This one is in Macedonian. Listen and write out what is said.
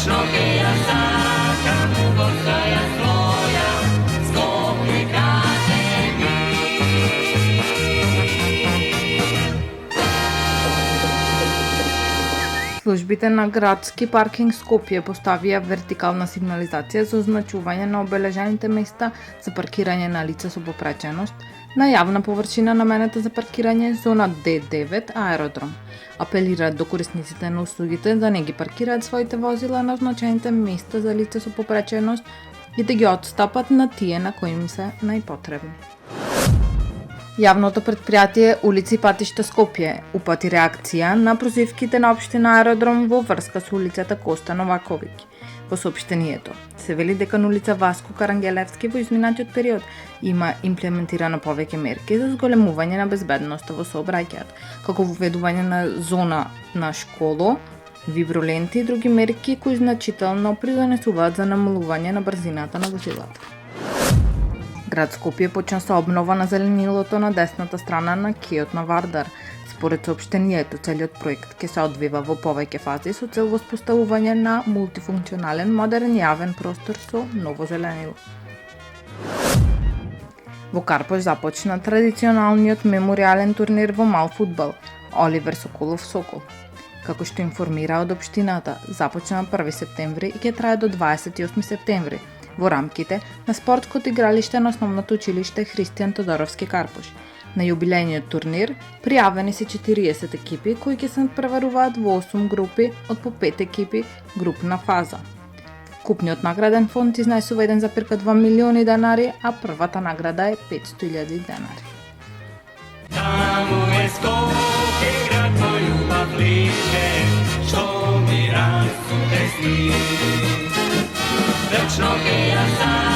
Večno che ja sakam, postaja svoja, Skopje kaže mi. Службите на градски паркинг Скопје поставија вертикална сигнализација за означување на обележаните места за паркирање на лица со попреченост на јавна површина наменета за паркирање зона Д9 аеродром. Апелираат до корисниците на услугите да не ги паркираат своите возила на означените места за лица со попреченост и да ги отстапат на тие на кои им се најпотребни. Јавното предпријатие Улици и патишта Скопје упати реакција на прозивките на општина Аеродром во врска со улицата Коста Новаковиќ. Во соопштението се вели дека на улица Васко Карангелевски во изминатиот период има имплементирано повеќе мерки за зголемување на безбедноста во сообраќајот, како воведување на зона на школо, виброленти и други мерки кои значително придонесуваат за намалување на брзината на возилата. Град Скопје почна со обнова на зеленилото на десната страна на киот на Вардар. Според соопштението, целиот проект ќе се одвива во повеќе фази со цел воспоставување на мултифункционален модерен јавен простор со ново зеленило. Во Карпош започна традиционалниот меморијален турнир во мал фудбал Оливер Соколов Сокол. Како што информира од општината, започна на 1 септември и ќе трае до 28 септември во рамките на спортското игралиште на основното училиште Христијан Тодоровски Карпош. На јубилејниот турнир пријавени се 40 екипи кои ќе се надпреваруваат во 8 групи од по 5 екипи групна фаза. Купниот награден фонд изнесува 1,2 милиони денари, а првата награда е 500.000 денари. Tamo je Skopje, grad moj ljubav bliže, što mi rasute sni. Večno che ja